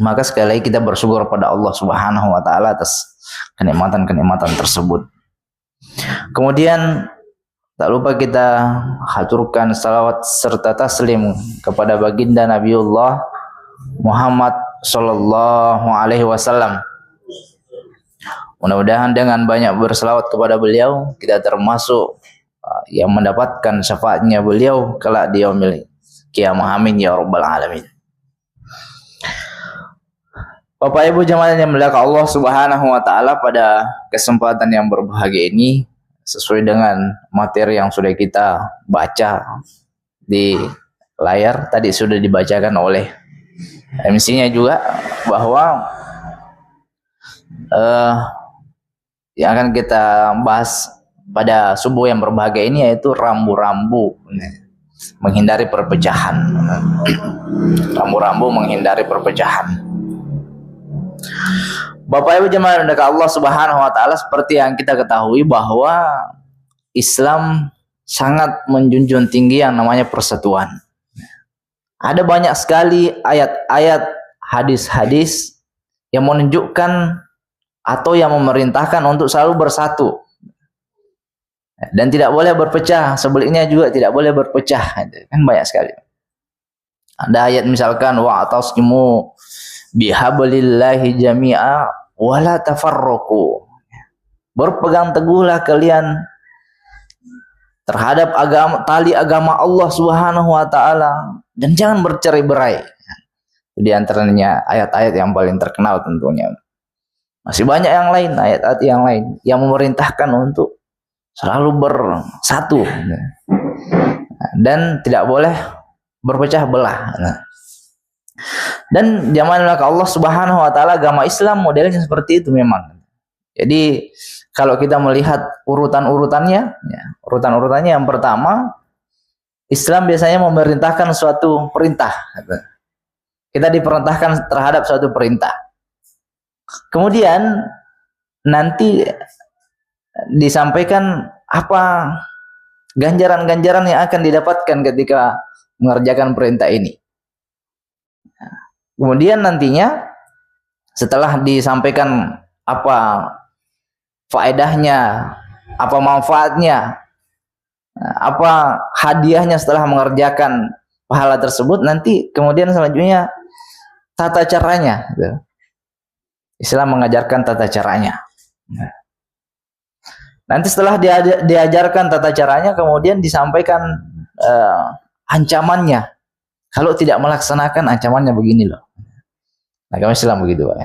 Maka sekali lagi kita bersyukur pada Allah Subhanahu wa taala atas kenikmatan-kenikmatan tersebut. Kemudian tak lupa kita haturkan salawat serta taslim kepada baginda Nabiullah Muhammad sallallahu alaihi wasallam. Mudah-mudahan dengan banyak berselawat kepada beliau kita termasuk yang mendapatkan syafaatnya beliau kelak di yaumil qiyamah. Amin ya rabbal alamin. Bapak Ibu jemaah yang dimuliakan Allah Subhanahu wa taala, pada kesempatan yang berbahagia ini sesuai dengan materi yang sudah kita baca di layar tadi, sudah dibacakan oleh MC-nya juga, bahwa yang akan kita bahas pada subuh yang berbahagia ini yaitu rambu-rambu menghindari perpecahan. Rambu-rambu menghindari perpecahan. Bapak Ibu jemaah yang Allah Subhanahu wa taala, seperti yang kita ketahui bahwa Islam sangat menjunjung tinggi yang namanya persatuan. Ada banyak sekali ayat-ayat, hadis-hadis yang menunjukkan atau yang memerintahkan untuk selalu bersatu dan tidak boleh berpecah. Sebaliknya juga tidak boleh berpecah. Kan banyak sekali. Ada ayat misalkan wa'tasimu bihablillahi jami'a wala tafarraqu. Berpegang teguhlah kalian terhadap tali agama Allah Subhanahu wa taala dan jangan bercerai-berai. Di antaranya ayat-ayat yang paling terkenal tentunya. Masih banyak yang lain, ayat-ayat yang lain yang memerintahkan untuk selalu bersatu dan tidak boleh berpecah belah. Dan zaman Allah Subhanahu wa taala, agama Islam modelnya seperti itu memang. Jadi kalau kita melihat urutan-urutannya, urutan-urutannya yang pertama, Islam biasanya memerintahkan suatu perintah. Kita diperintahkan terhadap suatu perintah. Kemudian nanti disampaikan apa ganjaran-ganjaran yang akan didapatkan ketika mengerjakan perintah ini. Kemudian nantinya setelah disampaikan apa faedahnya, apa manfaatnya, apa hadiahnya setelah mengerjakan pahala tersebut, nanti kemudian selanjutnya tata caranya. Islam mengajarkan tata caranya. Nanti setelah diajarkan tata caranya, kemudian disampaikan ancamannya. Kalau tidak melaksanakan, ancamannya begini loh. Agama Islam begitu, Pak.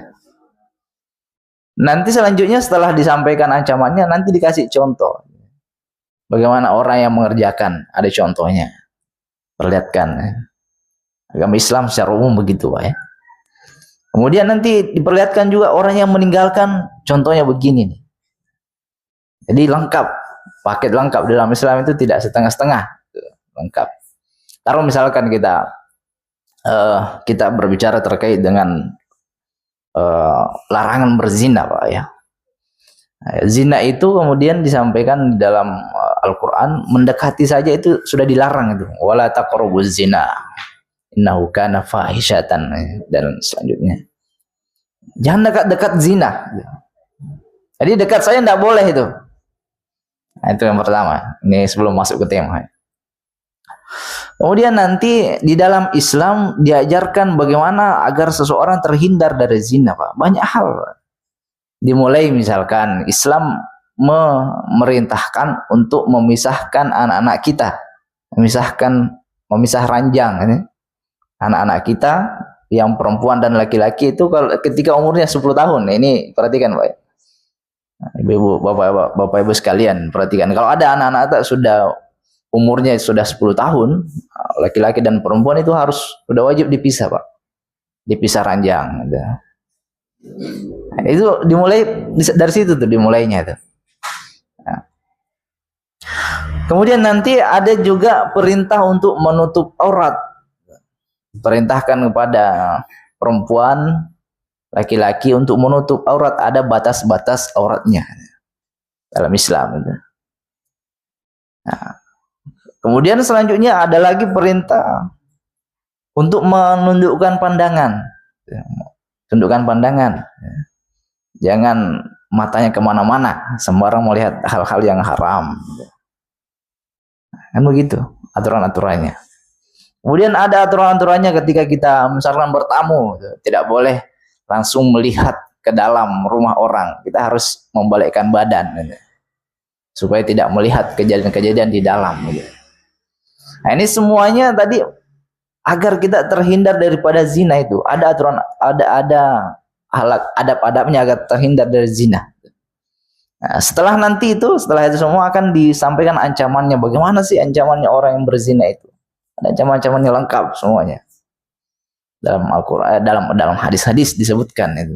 Nanti selanjutnya setelah disampaikan ancamannya, nanti dikasih contoh. Bagaimana orang yang mengerjakan, ada contohnya. Perlihatkan. Agama Islam secara umum begitu, Pak, ya. Kemudian nanti diperlihatkan juga orang yang meninggalkan, contohnya begini nih. Jadi lengkap, paket lengkap dalam Islam itu tidak setengah-setengah, lengkap. Taruh misalkan kita berbicara terkait dengan larangan berzina, Pak, ya. Zina itu kemudian disampaikan di dalam Al-Quran, mendekati saja itu sudah dilarang itu. Wala taqrabuz zina. Innahu kana fahishatan, dan selanjutnya. Jangan dekat-dekat zina. Jadi dekat saya tidak boleh itu. Nah, itu yang pertama. Ini sebelum masuk ke tema. Kemudian nanti di dalam Islam diajarkan bagaimana agar seseorang terhindar dari zina, Pak. Banyak hal, Pak. Dimulai misalkan Islam memerintahkan untuk memisahkan anak-anak kita, memisah ranjang, ini. Anak-anak kita yang perempuan dan laki-laki itu kalau ketika umurnya 10 tahun, ini perhatikan, Pak. Ibu, bapak ibu sekalian, perhatikan. Kalau ada anak-anak sudah umurnya sudah 10 tahun, laki-laki dan perempuan itu sudah wajib dipisah, Pak. Dipisah ranjang. Nah, itu dimulai dari situ tuh dimulainya itu. Nah. Kemudian nanti ada juga perintah untuk menutup aurat. Perintahkan kepada perempuan, laki-laki untuk menutup aurat, ada batas-batas auratnya dalam Islam. Nah, kemudian selanjutnya ada lagi perintah untuk menundukkan pandangan. tundukkan pandangan. Jangan matanya kemana-mana, sembarang melihat hal-hal yang haram. Kan begitu aturan-aturannya. Kemudian ada aturan-aturannya ketika kita misalkan bertamu, tidak boleh langsung melihat ke dalam rumah orang. Kita harus membalikkan badan supaya tidak melihat kejadian-kejadian di dalam. Nah, ini semuanya tadi agar kita terhindar daripada zina itu. Ada aturan, ada adab-adabnya agar terhindar dari zina. Nah, setelah itu semua akan disampaikan ancamannya. Bagaimana sih ancamannya orang yang berzina itu? Ada ancaman-ancamannya lengkap semuanya. Dalam Al-Qur'an, dalam hadis-hadis disebutkan itu.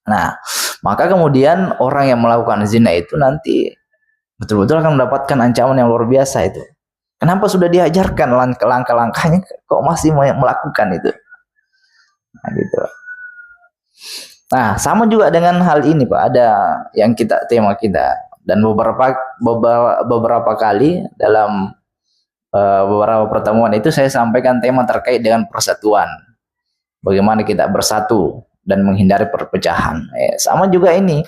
Nah, maka kemudian orang yang melakukan zina itu nanti betul-betul akan mendapatkan ancaman yang luar biasa itu. Kenapa sudah diajarkan langkah-langkahnya kok masih melakukan itu? Nah, gitu. Nah, sama juga dengan hal ini, Pak. Ada yang tema kita dan beberapa kali dalam beberapa pertemuan itu saya sampaikan tema terkait dengan persatuan. Bagaimana kita bersatu dan menghindari perpecahan. Sama juga ini.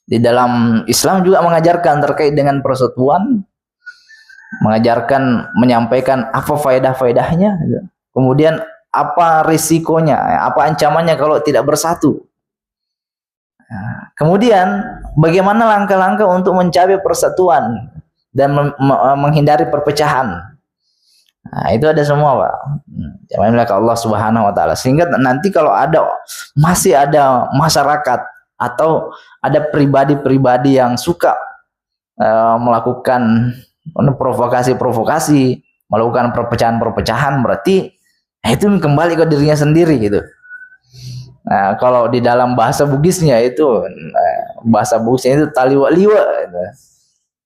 Di dalam Islam juga mengajarkan terkait dengan persatuan, menyampaikan apa faedah-faedahnya, kemudian apa risikonya, apa ancamannya kalau tidak bersatu. Nah, kemudian bagaimana langkah-langkah untuk mencapai persatuan dan menghindari perpecahan. Nah, itu ada semua, Pak. Jangan Allah Subhanahu wa taala. Sehingga nanti kalau masih ada masyarakat atau ada pribadi-pribadi yang suka melakukan provokasi-provokasi, melakukan perpecahan-perpecahan, berarti itu kembali ke dirinya sendiri gitu. Nah, kalau di dalam bahasa Bugisnya itu, itu taliwa-liwa gitu.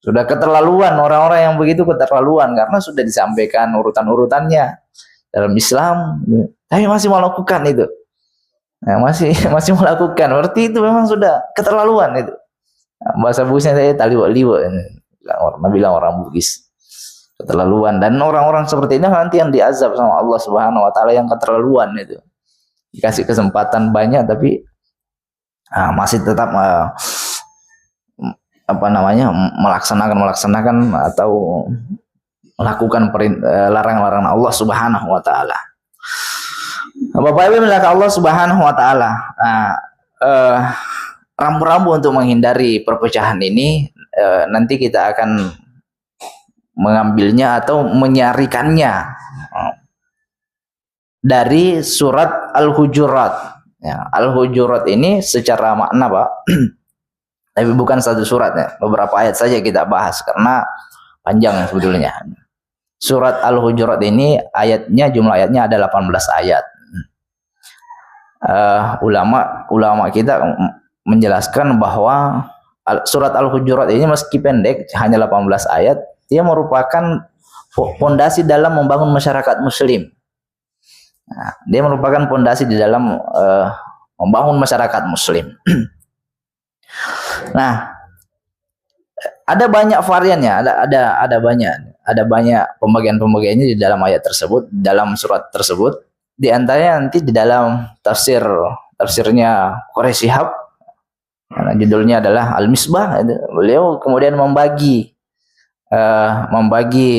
Sudah keterlaluan, orang-orang yang begitu keterlaluan karena sudah disampaikan urutan-urutannya dalam Islam, tapi masih melakukan itu. Nah, masih melakukan, berarti itu memang sudah keterlaluan itu. Nah, bahasa Bugisnya itu taliwa-liwa. Bilang orang Bugis keterlaluan, dan orang-orang seperti ini nanti yang diazab sama Allah Subhanahu wa taala yang keterlaluan itu. Dikasih kesempatan banyak tapi masih tetap melaksanakan atau melakukan larangan-larangan Allah Subhanahu wa taala. Bapak Ibu milik Allah Subhanahu wa taala. Rambu-rambu untuk menghindari perpecahan ini nanti kita akan mengambilnya atau menyarikannya dari surat Al-Hujurat. Ya, Al-Hujurat ini secara makna, Pak, tapi bukan satu surat ya, beberapa ayat saja kita bahas karena panjang sebetulnya. Surat Al-Hujurat ini jumlah ayatnya ada 18 ayat. Ulama kita menjelaskan bahwa surat Al-Hujurat ini meski pendek hanya 18 ayat, dia merupakan fondasi dalam membangun masyarakat muslim. Nah, dia merupakan fondasi di dalam membangun masyarakat muslim. Nah, ada banyak variannya, ada banyak pembagian-pembagiannya di dalam ayat tersebut, dalam surat tersebut. Di antaranya nanti di dalam tafsirnya Quraisy Shihab, judulnya adalah Al-Misbah. Beliau kemudian membagi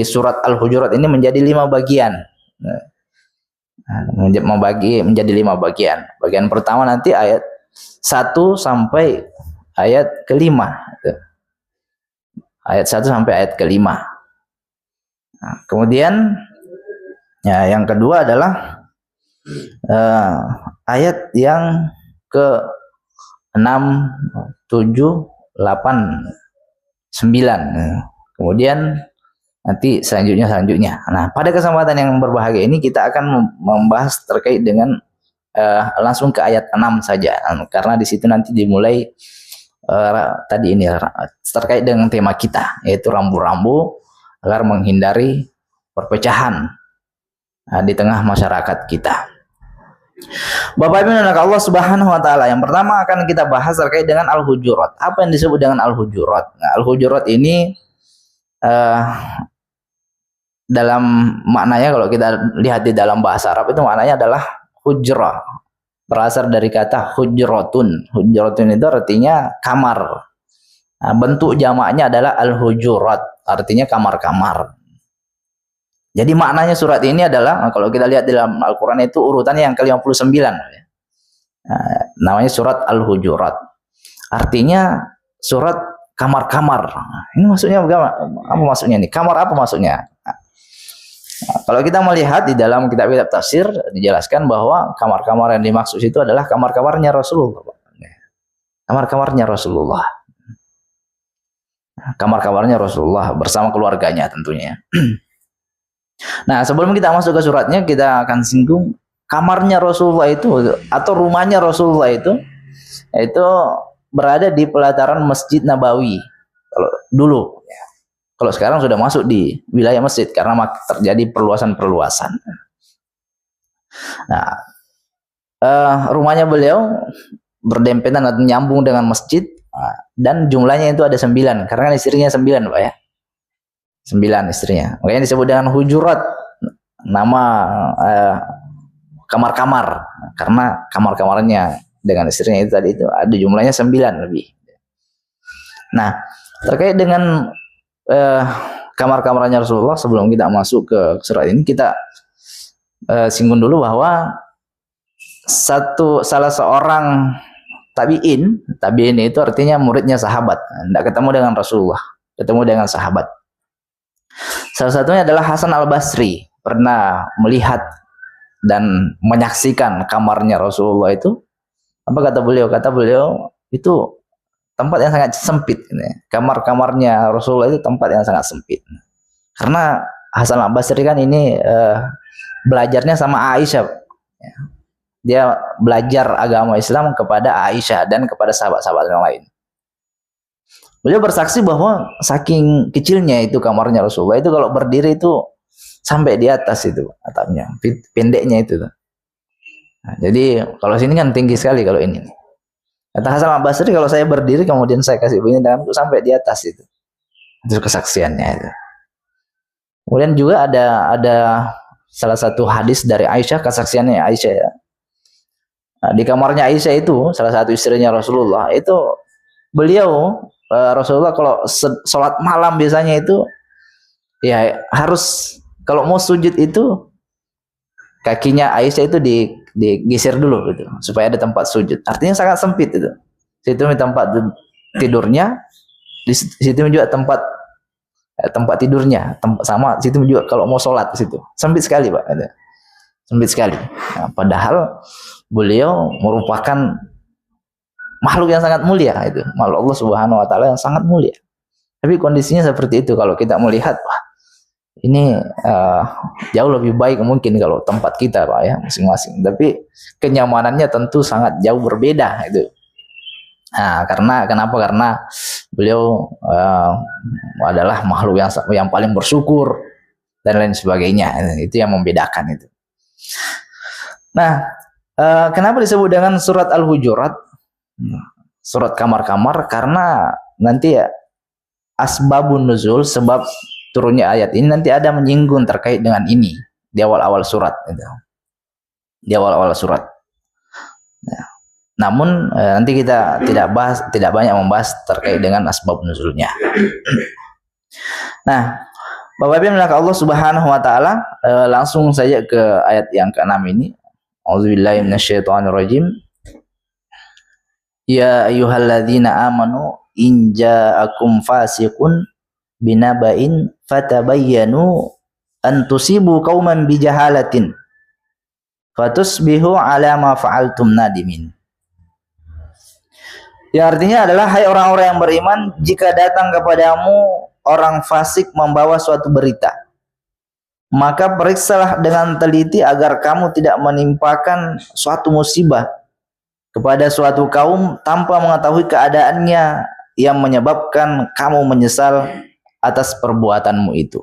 surat Al-Hujurat ini menjadi 5 bagian. Membagi menjadi 5 bagian. Bagian pertama nanti ayat 1 sampai ayat ke-5. Ayat 1 sampai ayat ke-5. Nah, kemudian yang kedua adalah ayat yang ke-6, 7, 8, 9. Kemudian nanti selanjutnya. Nah, pada kesempatan yang berbahagia ini kita akan membahas terkait dengan langsung ke ayat 6 saja, karena di situ nanti dimulai tadi ini terkait dengan tema kita, yaitu rambu-rambu agar menghindari perpecahan di tengah masyarakat kita. Bapak Ibu Allah Subhanahu wa taala, yang pertama akan kita bahas terkait dengan Al-Hujurat. Apa yang disebut dengan Al-Hujurat? Nah, Al-Hujurat ini dalam maknanya, kalau kita lihat di dalam bahasa Arab itu maknanya adalah hujrah. berasal dari kata hujratun. Hujratun itu artinya kamar. Nah, bentuk jamaknya adalah al-hujurat, artinya kamar-kamar. Jadi maknanya surat ini adalah, kalau kita lihat di dalam Al-Quran itu urutannya yang ke-59. Nah, namanya surat Al-Hujurat. Artinya surat kamar-kamar. Ini maksudnya apa maksudnya nih? Kamar apa maksudnya? Nah, kalau kita melihat di dalam kitab-kitab tafsir dijelaskan bahwa kamar-kamar yang dimaksud itu adalah kamar-kamarnya Rasulullah. Kamar-kamarnya Rasulullah. Kamar-kamarnya Rasulullah bersama keluarganya tentunya. Nah, sebelum kita masuk ke suratnya, kita akan singgung kamarnya Rasulullah itu atau rumahnya Rasulullah itu berada di pelataran Masjid Nabawi. Kalau dulu, kalau sekarang sudah masuk di wilayah masjid karena terjadi perluasan-perluasan. Nah, rumahnya beliau berdempetan atau nyambung dengan masjid, dan jumlahnya itu ada 9 karena istrinya 9, Pak ya. 9 istrinya. Makanya disebut dengan hujurat, nama kamar-kamar, karena kamar-kamarnya dengan istrinya itu tadi itu ada jumlahnya 9 lebih. Nah, terkait dengan kamar-kamarnya Rasulullah, sebelum kita masuk ke surat ini, kita singgung dulu bahwa salah seorang tabi'in itu artinya muridnya sahabat, tidak ketemu dengan Rasulullah, ketemu dengan sahabat. Salah satunya adalah Hasan Al-Basri, pernah melihat dan menyaksikan kamarnya Rasulullah itu. Apa kata beliau? Kata beliau itu tempat yang sangat sempit. Kamar-kamarnya Rasulullah itu tempat yang sangat sempit. Karena Hasan Al-Basri kan ini belajarnya sama Aisyah. Dia belajar agama Islam kepada Aisyah dan kepada sahabat-sahabat yang lain. Beliau bersaksi bahwa saking kecilnya itu kamarnya Rasulullah itu, kalau berdiri itu sampai di atas itu atapnya, pendeknya itu. Nah, jadi kalau sini kan tinggi sekali, kalau ini. Kata Hasan Al-Basri, kalau saya berdiri kemudian saya kasih begini tanganku sampai di atas itu. Itu kesaksiannya itu. Kemudian juga ada salah satu hadis dari Aisyah, kesaksiannya Aisyah ya. Nah, di kamarnya Aisyah itu, salah satu istrinya Rasulullah itu, beliau Rasulullah kalau sholat malam biasanya itu ya harus, kalau mau sujud itu kakinya Aisyah itu digeser dulu gitu supaya ada tempat sujud. Artinya sangat sempit itu. Situ tempat tidurnya, di situ juga tempat tidurnya, sama situ juga kalau mau sholat di situ. Sempit sekali, Pak. Sempit sekali. Nah, padahal beliau merupakan makhluk yang sangat mulia itu, makhluk Allah Subhanahu wa taala yang sangat mulia. Tapi kondisinya seperti itu. Kalau kita melihat, wah, ini jauh lebih baik mungkin kalau tempat kita, Pak ya, masing-masing. Tapi kenyamanannya tentu sangat jauh berbeda itu. Nah, kenapa? Karena beliau adalah makhluk yang paling bersyukur dan lain sebagainya. Itu yang membedakan itu. Nah, kenapa disebut dengan surat Al-Hujurat? Surat kamar-kamar, karena nanti ya asbabun nuzul, sebab turunnya ayat ini nanti ada menyinggung terkait dengan ini di awal-awal surat itu. Di awal-awal surat. Nah, namun nanti kita tidak banyak membahas terkait dengan asbab nuzulnya. Nah, Bapak Ibu yang Allah Subhanahu wa taala, langsung saja ke ayat yang ke-6 ini. Auzubillahi minasyaitonirrajim. Ya ayyuhalladzina amanu in ja'akum fasiqun binaba'in fatabayyanu an tusibu qauman bijahalatin fatusbihu ala ma fa'altum nadimin. Ya, artinya adalah, hai orang-orang yang beriman, jika datang kepadamu orang fasik membawa suatu berita, maka periksalah dengan teliti agar kamu tidak menimpakan suatu musibah kepada suatu kaum tanpa mengetahui keadaannya, yang menyebabkan kamu menyesal atas perbuatanmu itu.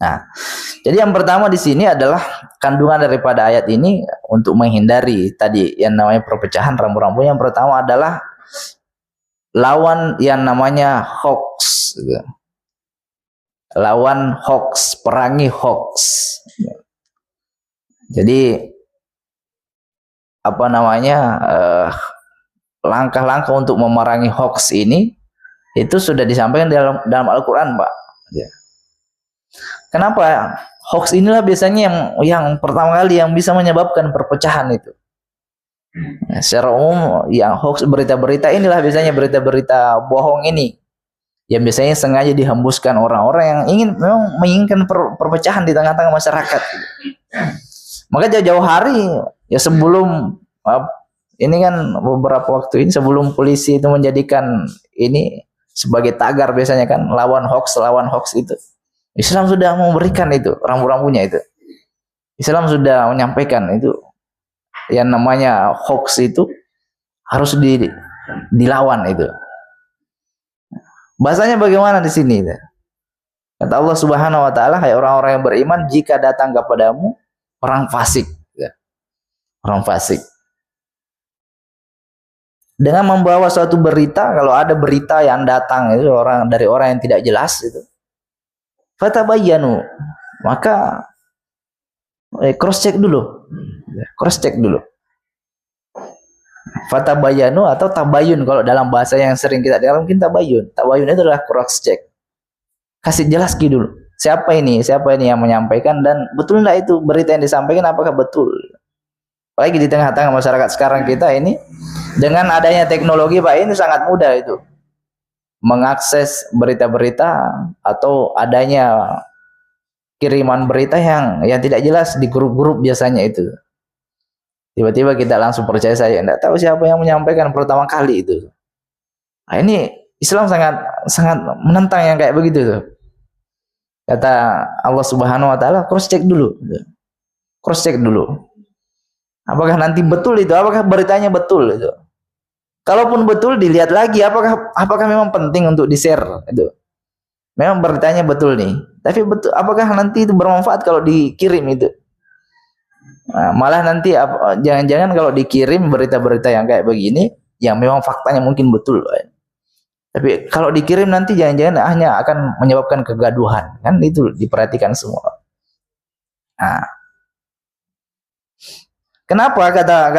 Nah, jadi yang pertama di sini adalah kandungan daripada ayat ini untuk menghindari tadi yang namanya perpecahan rambu-rambu. Yang pertama adalah lawan yang namanya hoax. Lawan hoax, perangi hoax. Jadi apa namanya langkah-langkah untuk memerangi hoax ini itu sudah disampaikan dalam Al-Qur'an, Pak. Ya. Kenapa? Hoax inilah biasanya yang pertama kali yang bisa menyebabkan perpecahan itu. Ya, secara umum yang hoax berita-berita inilah biasanya berita-berita bohong ini yang biasanya sengaja dihembuskan orang-orang yang memang menginginkan perpecahan di tengah-tengah masyarakat. Maka jauh-jauh hari ya sebelum ini kan beberapa waktu ini sebelum polisi itu menjadikan ini sebagai tagar biasanya kan lawan hoax itu. Islam sudah memberikan itu rambu-rambunya itu. Islam sudah menyampaikan itu yang namanya hoax itu harus dilawan itu. Bahasanya bagaimana di sini? Kata Allah Subhanahu wa taala, hai orang-orang yang beriman, jika datang kepadamu orang fasik, orang fasik dengan membawa suatu berita, kalau ada berita yang datang itu dari orang yang tidak jelas itu, fatabayyanu, maka cross check dulu. Fatabayanu atau tabayun kalau dalam bahasa yang sering kita dengar mungkin tabayun. Tabayun itu adalah cross check. Kasih jelas dulu. Siapa ini yang menyampaikan dan betul enggak itu berita yang disampaikan apakah betul. Apalagi di tengah-tengah masyarakat sekarang kita ini dengan adanya teknologi Pak ini sangat mudah itu mengakses berita-berita atau adanya kiriman berita yang tidak jelas di grup-grup biasanya itu. Tiba-tiba kita langsung percaya saya enggak tahu siapa yang menyampaikan pertama kali itu. Nah, ini Islam sangat menentang yang kayak begitu tuh. Kata Allah Subhanahu wa taala, cross check dulu. Cross check dulu. Apakah nanti betul itu? Apakah beritanya betul itu? Kalaupun betul dilihat lagi apakah memang penting untuk di-share itu. Memang beritanya betul nih. Tapi betul apakah nanti itu bermanfaat kalau dikirim itu? Nah, malah nanti jangan-jangan kalau dikirim berita-berita yang kayak begini yang memang faktanya mungkin betul, tapi kalau dikirim nanti jangan-jangan hanya akan menyebabkan kegaduhan, kan itu diperhatikan semua. Nah, kenapa kata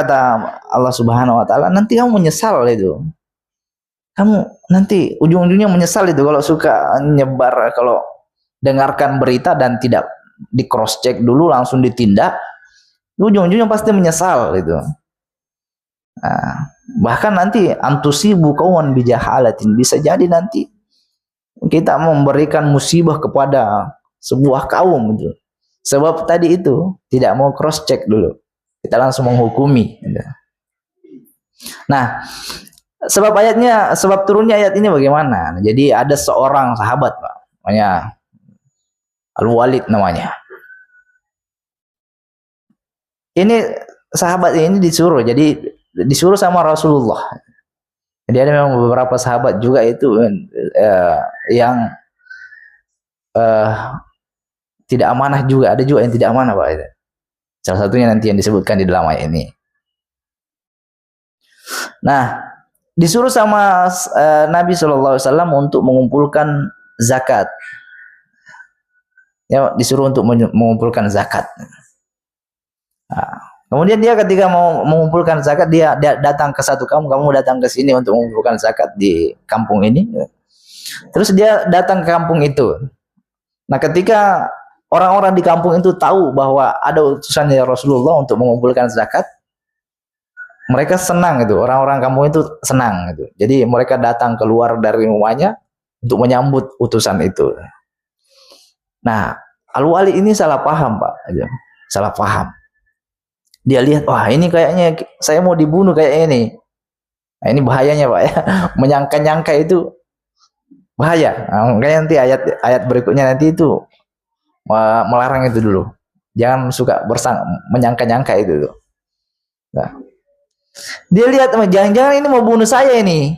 Allah Subhanahu wa taala nanti kamu menyesal itu, kamu nanti ujung-ujungnya menyesal itu kalau suka nyebar, kalau dengarkan berita dan tidak di cross check dulu langsung ditindak, ujung-ujungnya pasti menyesal itu. Nah, bahkan nanti antusibu qauman bijahalatin, bisa jadi nanti kita memberikan musibah kepada sebuah kaum itu. Sebab tadi itu tidak mau cross check dulu. Kita langsung menghukumi. Nah, sebab turunnya ayat ini bagaimana? Jadi ada seorang sahabat, Pak, namanya Al-Walid namanya. Ini sahabat ini disuruh sama Rasulullah. Jadi ada memang beberapa sahabat juga itu yang tidak amanah juga, ada juga yang tidak amanah, Pak. Salah satunya nanti yang disebutkan di dalam ayat ini. Nah, disuruh sama Nabi SAW untuk mengumpulkan zakat. Ya, disuruh untuk mengumpulkan zakat. Nah, kemudian dia ketika mau mengumpulkan zakat, dia datang ke satu kamu datang ke sini untuk mengumpulkan zakat di kampung ini. Terus dia datang ke kampung itu. Nah, ketika orang-orang di kampung itu tahu bahwa ada utusan dari Rasulullah untuk mengumpulkan zakat, mereka senang itu. Orang-orang kampung itu senang gitu. Jadi mereka datang keluar dari rumahnya untuk menyambut utusan itu. Nah, Al-Wali ini salah paham, Pak. Salah paham. Dia lihat, wah ini kayaknya saya mau dibunuh kayak ini. Nah, ini bahayanya, Pak, ya. Menyangka-nyangka itu bahaya. Nah, nanti ayat berikutnya nanti itu melarang itu dulu. Jangan suka menyangka-nyangka itu. Nah, dia lihat, jangan-jangan ini mau bunuh saya ini.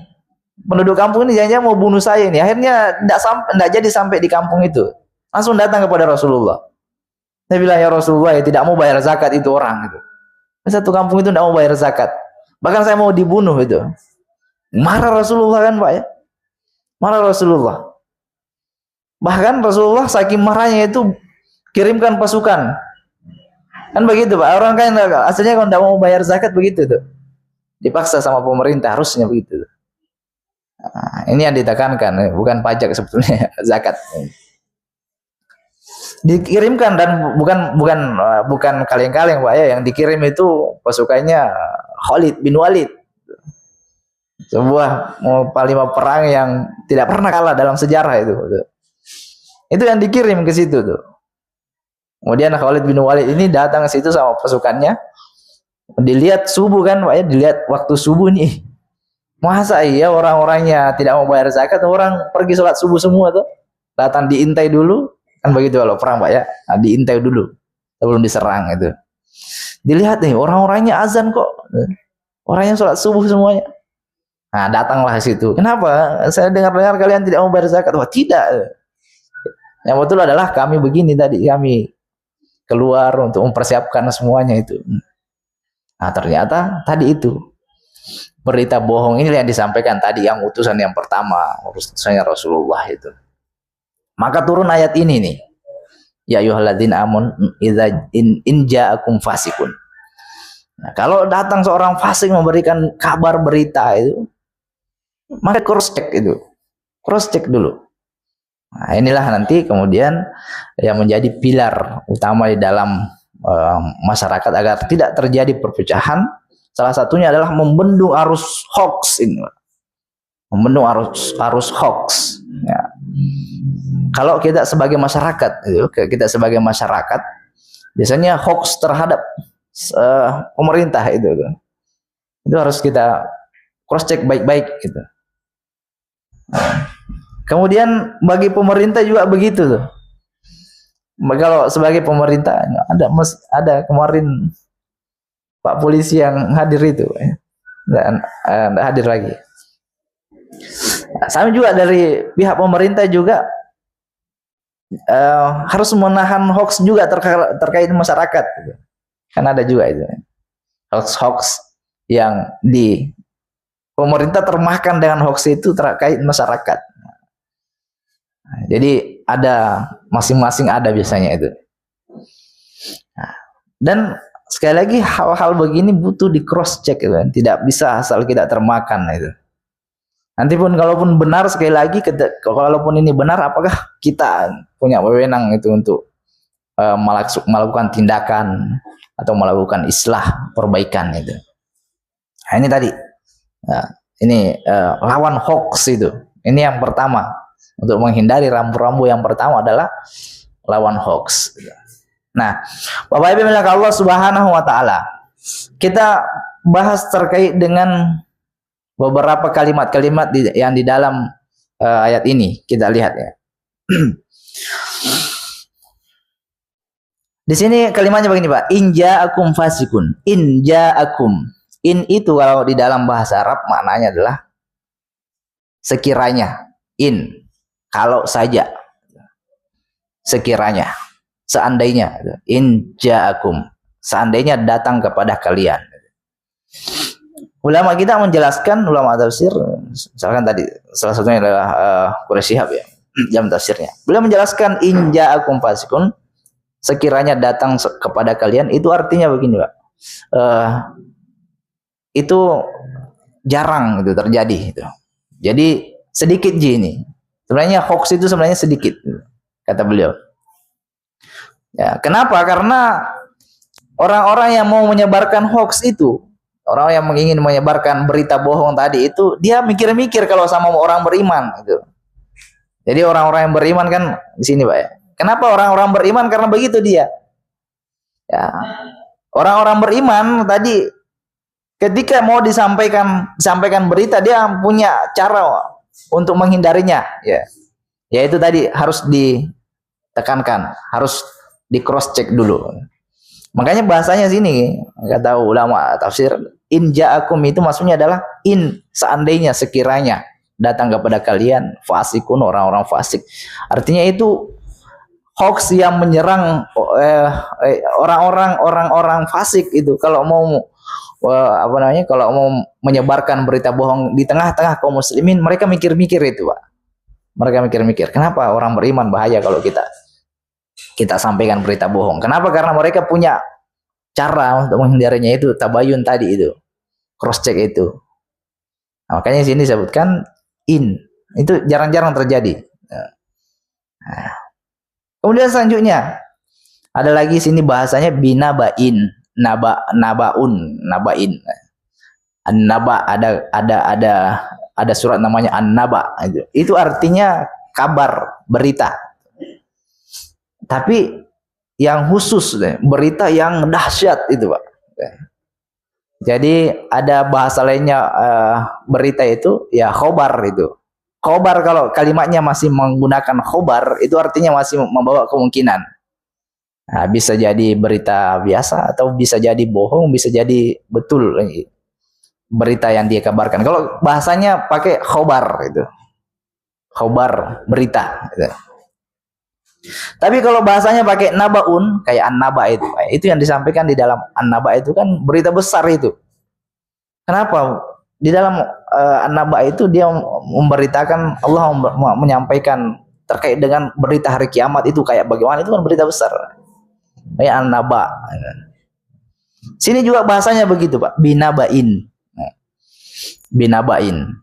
Penduduk kampung ini jangan-jangan mau bunuh saya ini. Akhirnya tidak jadi sampai di kampung itu. Langsung datang kepada Rasulullah. Dia bilang, ya Rasulullah, ya tidak mau bayar zakat itu orang itu. Satu kampung itu tidak mau bayar zakat. Bahkan saya mau dibunuh itu. Marah Rasulullah kan, Pak, ya. Marah Rasulullah. Bahkan Rasulullah saking marahnya itu kirimkan pasukan Kan begitu Pak, orang kan aslinya kalau tidak mau bayar zakat begitu tuh, dipaksa sama pemerintah, harusnya begitu. Nah, ini yang ditekankan, bukan pajak sebetulnya, zakat. Dikirimkan dan bukan kaleng-kaleng Pak ya, yang dikirim itu pasukannya Khalid bin Walid, sebuah panglima perang yang tidak pernah kalah dalam sejarah itu yang dikirim ke situ tuh. Kemudian Khalid bin Walid ini datang ke situ sama pasukannya, dilihat subuh kan Pak ya, dilihat waktu subuh nih, masa iya orang-orangnya tidak mau bayar zakat, orang pergi sholat subuh semua tuh, datang diintai dulu. Kan begitu kalau perang Pak ya, nah, diintai dulu sebelum diserang itu. Dilihat nih orang-orangnya azan kok, orangnya sholat subuh semuanya. Nah datanglah ke situ. Kenapa? Saya dengar-dengar kalian tidak mau bayar zakat. Wah tidak. Yang betul adalah kami begini tadi, kami keluar untuk mempersiapkan semuanya itu. Nah ternyata tadi itu berita bohong ini yang disampaikan tadi, yang utusan yang pertama, utusannya Rasulullah itu. Maka turun ayat ini nih. Ya ayyuhalladzina amanu idza in ja'akum fasikun. Nah, kalau datang seorang fasik memberikan kabar berita itu, maka cross check itu. Cross check dulu. Nah, inilah nanti kemudian yang menjadi pilar utama di dalam masyarakat agar tidak terjadi perpecahan. Salah satunya adalah membendung arus hoax ini. Membendung arus hoax. Ya. Kalau kita sebagai masyarakat, biasanya hoax terhadap pemerintah itu harus kita cross check baik-baik gitu. Kemudian bagi pemerintah juga begitu tuh. Kalau sebagai pemerintah ada kemarin Pak polisi yang hadir itu, dan hadir lagi. Sama juga dari pihak pemerintah juga harus menahan hoax juga terkait masyarakat. Kan ada juga itu hoax yang di pemerintah termakan dengan hoax itu terkait masyarakat. Nah, jadi ada masing-masing ada biasanya itu. Nah, dan sekali lagi hal-hal begini butuh di cross check gitu. Tidak bisa asal kita termakan itu. Nanti pun kalaupun benar, sekali lagi kalaupun ini benar, apakah kita punya wewenang itu untuk melakukan tindakan atau melakukan islah perbaikan itu. Nah, ini tadi ini lawan hoax itu. Ini yang pertama, untuk menghindari rambu-rambu yang pertama adalah lawan hoax. Nah, Bapak Ibu milik Allah Subhanahu wa taala, kita bahas terkait dengan beberapa kalimat-kalimat yang di dalam ayat ini. Kita lihat ya. Di sini kalimatnya begini Pak, in ja'akum fasikun. In ja'akum. In itu kalau di dalam bahasa Arab maknanya adalah sekiranya. In, kalau saja. Sekiranya, seandainya. In ja'akum, seandainya datang kepada kalian. Ulama kita menjelaskan, ulama tafsir, misalkan tadi salah satunya adalah Quraisy Shihab ya, dalam tafsirnya. Beliau menjelaskan in ja'akum fasikun, sekiranya datang kepada kalian, itu artinya begini Pak. Itu jarang itu terjadi itu. Jadi sedikit ini. Sebenarnya hoax itu sebenarnya sedikit, kata beliau. Ya, kenapa? Karena orang-orang yang mau menyebarkan hoax itu, orang yang ingin menyebarkan berita bohong tadi itu, dia mikir-mikir kalau sama orang beriman gitu. Jadi orang-orang yang beriman kan di sini Pak ya. Kenapa orang-orang beriman? Karena begitu dia. Ya. Orang-orang beriman tadi ketika mau disampaikan berita, dia punya cara untuk menghindarinya ya. Yaitu tadi harus ditekankan, harus di cross check dulu. Makanya bahasanya sini kata ulama tafsir, in ja'akum itu maksudnya adalah in, seandainya, sekiranya datang kepada kalian fasikun, orang-orang fasik. Artinya itu hoax yang menyerang orang-orang fasik itu. Kalau mau kalau mau menyebarkan berita bohong di tengah-tengah kaum muslimin, mereka mikir-mikir itu Pak. Mereka mikir-mikir, kenapa orang beriman bahaya kalau kita sampaikan berita bohong. Kenapa? Karena mereka punya cara untuk menghindarinya itu tabayun tadi itu, cross check itu. Nah, makanya sini disebutkan in, itu jarang-jarang terjadi. Nah, kemudian selanjutnya ada lagi sini bahasanya binabain, nabain. An-naba ada surat namanya An-naba. Itu artinya kabar, berita. Tapi yang khusus, berita yang dahsyat itu, Pak. Jadi ada bahasa lainnya berita itu ya khobar itu. Khobar kalau kalimatnya masih menggunakan khobar itu artinya masih membawa kemungkinan. Nah, bisa jadi berita biasa atau bisa jadi bohong, bisa jadi betul berita yang dia kabarkan. Kalau bahasanya pakai khobar itu. Khobar, berita gitu. Tapi kalau bahasanya pakai nabaun, kayak an-naba itu yang disampaikan di dalam an-naba itu kan berita besar itu. Kenapa? Di dalam an-naba itu dia memberitakan, Allah menyampaikan terkait dengan berita hari kiamat itu kayak bagaimana, itu kan berita besar. Kayak an-naba. Sini juga bahasanya begitu, Pak. Binabain. Binabain.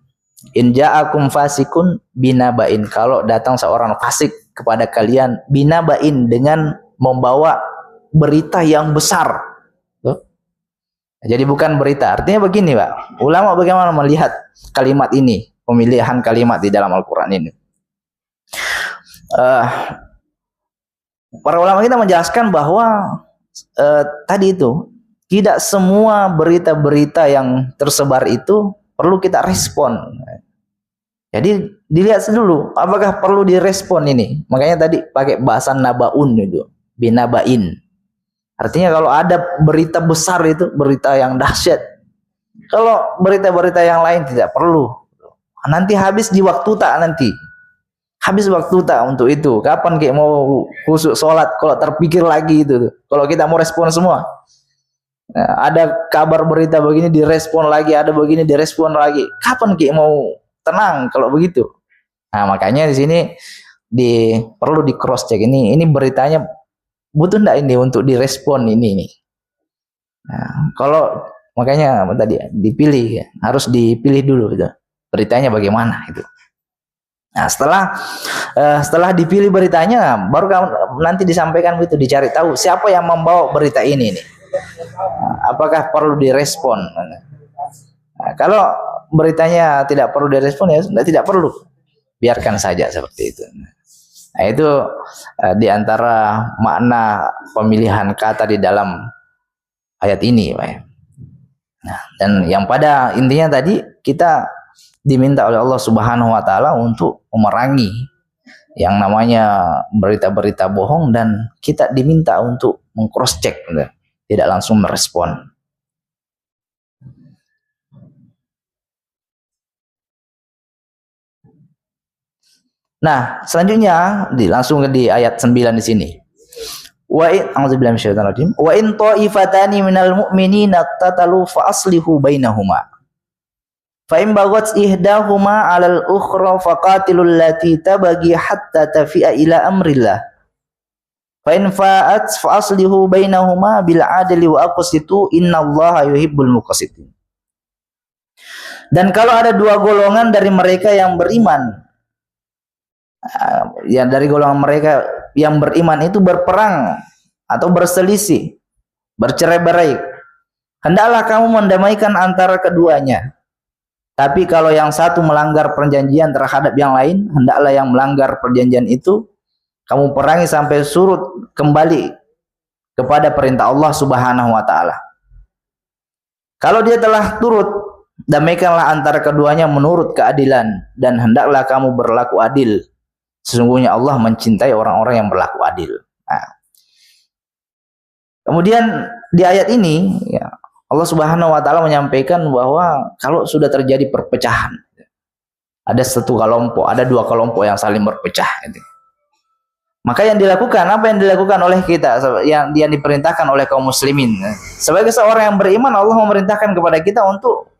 In ja'akum fasikun binabain. Kalau datang seorang fasik kepada kalian, binabain, dengan membawa berita yang besar. Tuh. Jadi bukan berita. Artinya begini, Pak. Ulama bagaimana melihat kalimat ini, pemilihan kalimat di dalam Al-Quran ini. Para ulama kita menjelaskan bahwa tadi itu tidak semua berita-berita yang tersebar itu perlu kita respon. Jadi dilihat dulu apakah perlu direspon ini. Makanya tadi pakai bahasa nabaun itu, binabain. Artinya kalau ada berita besar itu, berita yang dahsyat. Kalau berita-berita yang lain tidak perlu. Nanti habis di waktu tak nanti. Habis waktu tak untuk itu. Kapan kayak mau khusyuk sholat kalau terpikir lagi itu. Kalau kita mau respon semua. Nah, ada kabar berita begini direspon lagi, ada begini direspon lagi. Kapan kayak mau tenang kalau begitu? Nah, makanya di sini perlu di cross check ini beritanya butuh enggak ini untuk direspon ini. Nah, kalau makanya tadi dipilih ya, harus dipilih dulu itu. Beritanya bagaimana itu. Nah, setelah dipilih beritanya, baru nanti disampaikan begitu, dicari tahu siapa yang membawa berita ini nih. Apakah perlu direspon? Nah, kalau beritanya tidak perlu direspon ya sudah, tidak perlu, biarkan saja seperti itu. Nah, itu diantara makna pemilihan kata di dalam ayat ini, Pak. Nah, dan yang pada intinya tadi kita diminta oleh Allah Subhanahu wa taala untuk memerangi yang namanya berita-berita bohong, dan kita diminta untuk meng-cross check, tidak langsung merespon. Nah, selanjutnya langsung di ayat 9 di sini. Wa in ta'ifatani minal mu'minina tatalu fa aslihu bainahuma. Fa in baghat ihdahuma 'alal ukhra faqatilul lati tabghi hatta tafi'a ila amrillah. Fa in fa'at fa aslihu bainahuma bil 'adli wa aqsitu innallaha yuhibbul muqsitin. Dan kalau ada dua golongan dari mereka yang beriman, ya dari golongan mereka yang beriman itu berperang atau berselisih, bercerai-berai, hendaklah kamu mendamaikan antara keduanya. Tapi kalau yang satu melanggar perjanjian terhadap yang lain, hendaklah yang melanggar perjanjian itu kamu perangi sampai surut kembali kepada perintah Allah Subhanahu wa taala. Kalau dia telah turut, damaikanlah antara keduanya menurut keadilan, dan hendaklah kamu berlaku adil. Sesungguhnya Allah mencintai orang-orang yang berlaku adil. Nah, kemudian di ayat ini ya, Allah Subhanahu wa taala menyampaikan bahwa kalau sudah terjadi perpecahan, ada satu kelompok, ada dua kelompok yang saling berpecah, maka yang dilakukan, apa yang dilakukan oleh kita, yang diperintahkan oleh kaum muslimin sebagai seorang yang beriman, Allah memerintahkan kepada kita untuk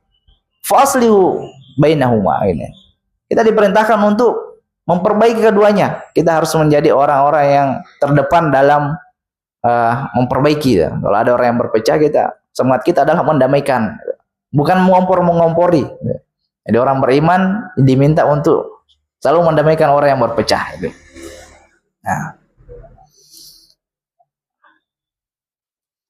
faslihu bainahuma. Kita diperintahkan untuk memperbaiki keduanya. Kita harus menjadi orang-orang yang terdepan dalam memperbaiki ya. Kalau ada orang yang berpecah, semangat kita adalah mendamaikan, bukan mengompori. Jadi orang beriman diminta untuk selalu mendamaikan orang yang berpecah itu.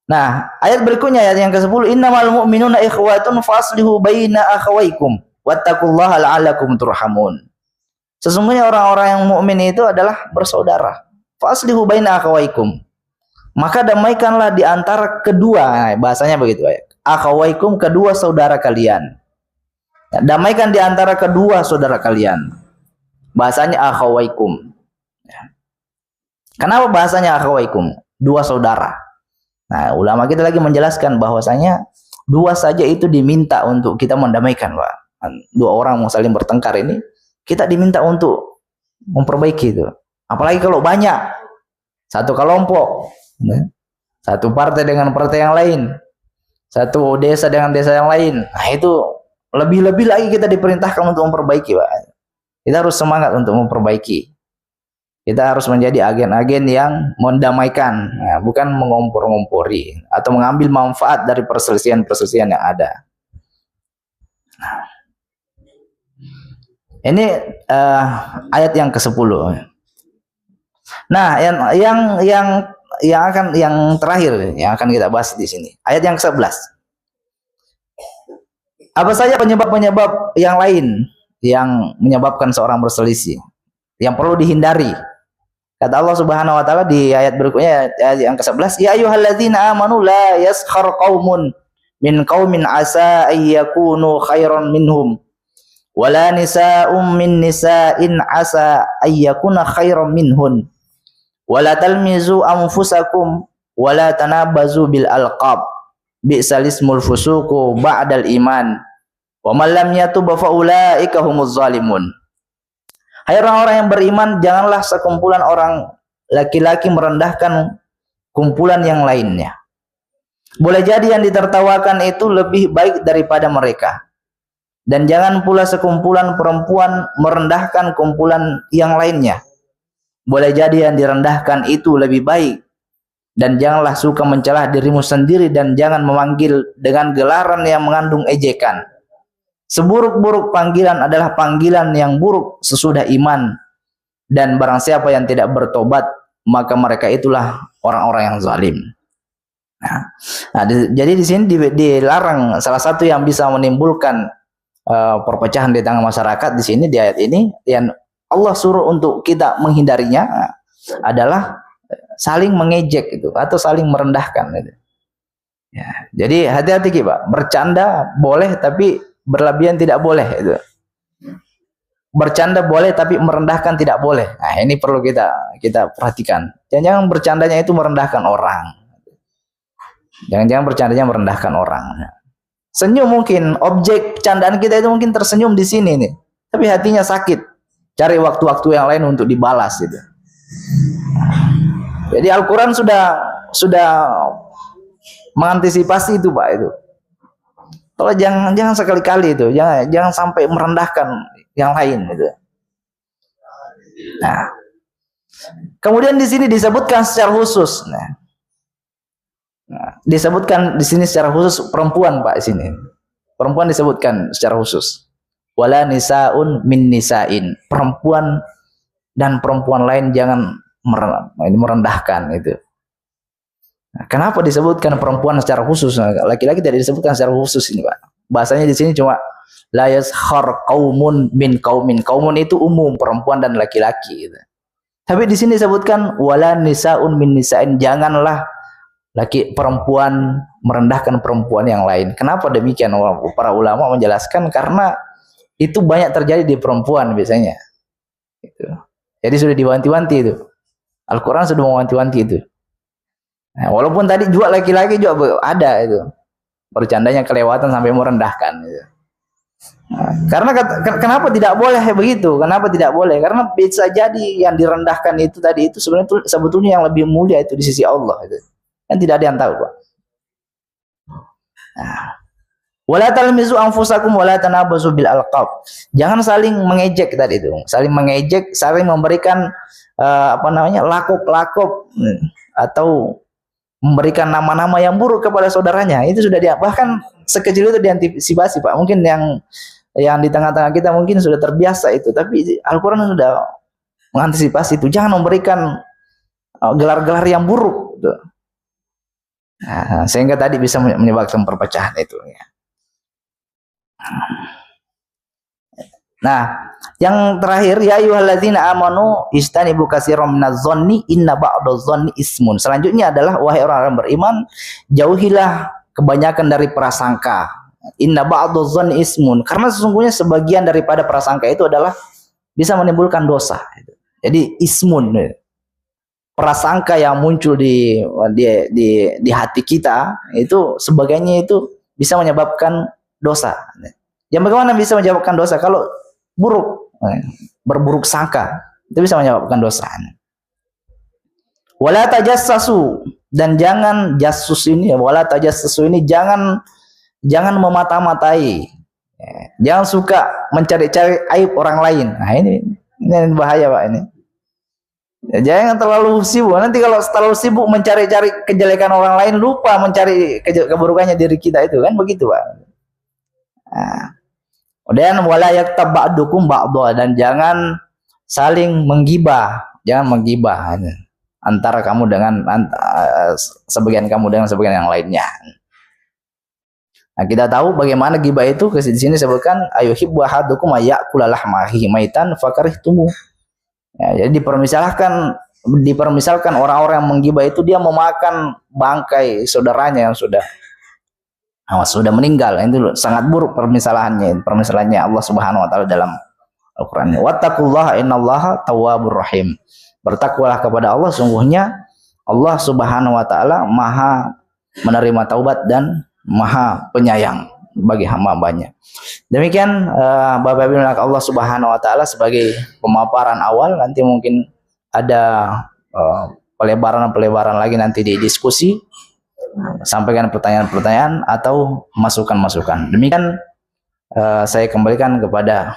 Nah, ayat berikutnya, ayat yang ke-10, innamal mu'minuna ikhwatun faslihu baina akhawaykum wattaqullaha la'allakum turhamun. Sesungguhnya orang-orang yang mukmin itu adalah bersaudara. Faslihu baina akhawaykum. Maka damaikanlah di antara kedua, bahasanya begitu ya. Akhawaykum, kedua saudara kalian. Damaikan di antara kedua saudara kalian. Bahasanya akhawaykum. Kenapa bahasanya akhawaykum? Dua saudara. Nah, ulama kita lagi menjelaskan bahwasanya dua saja itu diminta untuk kita mendamaikan, Pak. Dua orang mau saling bertengkar ini, kita diminta untuk memperbaiki itu. Apalagi kalau banyak, satu kelompok, satu partai dengan partai yang lain, satu desa dengan desa yang lain. Nah, itu lebih-lebih lagi kita diperintahkan untuk memperbaiki, Pak. Kita harus semangat untuk memperbaiki. Kita harus menjadi agen-agen yang mendamaikan, bukan mengompor-ngompori atau mengambil manfaat dari perselisihan-perselisihan yang ada. Ini ayat yang ke-10. Nah, yang terakhir yang akan kita bahas di sini, ayat yang ke-11. Apa saja penyebab-penyebab yang lain yang menyebabkan seorang berselisih yang perlu dihindari? Kata Allah Subhanahu wa taala di ayat berikutnya, ayat yang ke-11, ya ayyuhalladzina amanu la yaskhar qaumun min qaumin asa ayyakunu khairan minhum wala nisa'um min nisa'in asa ayyakuna khairan minhun wala talmizu anfusakum wala tanabazu bil alqab bi'sal ismul fusuqu ba'dal iman wa man lam yatub fa ulaika humuz zalimun. Hai orang-orang yang beriman, janganlah sekumpulan orang laki-laki merendahkan kumpulan yang lainnya. Boleh jadi yang ditertawakan itu lebih baik daripada mereka. Dan jangan pula sekumpulan perempuan merendahkan kumpulan yang lainnya. Boleh jadi yang direndahkan itu lebih baik. Dan janganlah suka mencela dirimu sendiri dan jangan memanggil dengan gelaran yang mengandung ejekan. Seburuk-buruk panggilan adalah panggilan yang buruk sesudah iman, dan barang siapa yang tidak bertobat maka mereka itulah orang-orang yang zalim. Jadi di sini dilarang salah satu yang bisa menimbulkan perpecahan di tengah masyarakat di sini, di ayat ini yang Allah suruh untuk kita menghindarinya adalah saling mengejek itu atau saling merendahkan itu. Ya, jadi hati-hati Pak, bercanda boleh tapi berlebihan tidak boleh itu. Bercanda boleh tapi merendahkan tidak boleh. Nah, ini perlu kita perhatikan. Jangan bercandanya itu merendahkan orang. Jangan bercandanya merendahkan orang. Senyum mungkin objek candaan kita itu mungkin tersenyum di sini nih, tapi hatinya sakit. Cari waktu-waktu yang lain untuk dibalas gitu. Jadi Al-Qur'an sudah mengantisipasi itu, Pak, itu. Kalau jangan sekali-kali itu, jangan sampai merendahkan yang lain itu. Nah, kemudian di sini disebutkan secara khusus. Disebutkan di sini secara khusus perempuan, Pak, di sini. Perempuan disebutkan secara khusus. Wala nisaun min nisain. Perempuan dan perempuan lain jangan merendahkan itu. Nah, kenapa disebutkan perempuan secara khusus? Laki-laki tidak disebutkan secara khusus ini, Pak. Bahasanya di sini cuma la yaskhar qaumun min qaumin. Qaumun itu umum, perempuan dan laki-laki gitu. Tapi di sini disebutkan wala nisaun min nisain, janganlah perempuan merendahkan perempuan yang lain. Kenapa demikian? Para ulama menjelaskan karena itu banyak terjadi di perempuan biasanya. Gitu. Jadi sudah diwanti-wanti itu. Al-Qur'an sudah mewanti-wanti itu. Nah, walaupun tadi juga laki-laki juga ada itu, bercandanya kelewatan sampai merendahkan gitu. Nah, karena kenapa tidak boleh begitu? Kenapa tidak boleh? Karena bisa jadi yang direndahkan itu tadi itu sebetulnya yang lebih mulia itu di sisi Allah itu. Kan tidak ada yang tahu, Pak. Nah, wala talmizu anfusakum wala tanabazu bil alqab. Jangan saling mengejek tadi itu. Saling mengejek, saling memberikan lakop-lakop atau memberikan nama-nama yang buruk kepada saudaranya, itu sudah dia, bahkan sekecil itu diantisipasi Pak. Mungkin yang di tengah-tengah kita mungkin sudah terbiasa itu, tapi Al-Quran sudah mengantisipasi itu. Jangan memberikan gelar-gelar yang buruk gitu. Nah, sehingga tadi bisa menyebabkan perpecahan itu ya. Nah, yang terakhir, ya ayyuhalladzina amanu istanibu katsiran minadh-dhanni inna ba'dadh-dhanni ismun. Selanjutnya adalah wahai orang-orang beriman, jauhilah kebanyakan dari prasangka. Inna ba'dadh-dhanni ismun. Karena sesungguhnya sebagian daripada prasangka itu adalah bisa menimbulkan dosa. Jadi ismun. Prasangka yang muncul di hati kita itu sebagainya itu bisa menyebabkan dosa. Yang bagaimana bisa menyebabkan dosa? Kalau buruk, berburuk sangka, itu bisa menyebabkan dosa. Wala tajassasu, dan jangan jasus ini, wala tajassasu ini jangan memata-matai. Jangan suka mencari-cari aib orang lain. Nah, ini bahaya Pak ini. Jangan terlalu sibuk. Nanti kalau terlalu sibuk mencari-cari kejelekan orang lain, lupa mencari keburukannya diri kita, itu kan begitu Pak. Nah, dan wala yaktab ba'dukum ba'dha, dan jangan saling menggibah, jangan menggibah antara kamu dengan sebagian kamu dengan sebagian yang lainnya. Nah, kita tahu bagaimana gibah itu. Di sini sebutkan ayuhibbu ahadukum ayyakula lahma akhihi maitan fakarihtumu. Ya, jadi dipermisalkan orang-orang yang menggibah itu dia memakan bangkai saudaranya yang sudah meninggal. Itu sangat buruk permisalannya Allah Subhanahu wa taala dalam Al-Qur'an. Wattaqullaha innallaha tawwabur rahim. Bertakwalah kepada Allah, sungguhnya Allah Subhanahu wa taala Maha menerima taubat dan Maha penyayang bagi hamba-hambanya. Demikian Bapak Ibu Allah Subhanahu wa taala sebagai pemaparan awal. Nanti mungkin ada pelebaran lagi nanti di diskusi. Sampaikan pertanyaan-pertanyaan atau masukan-masukan. Demikian saya kembalikan kepada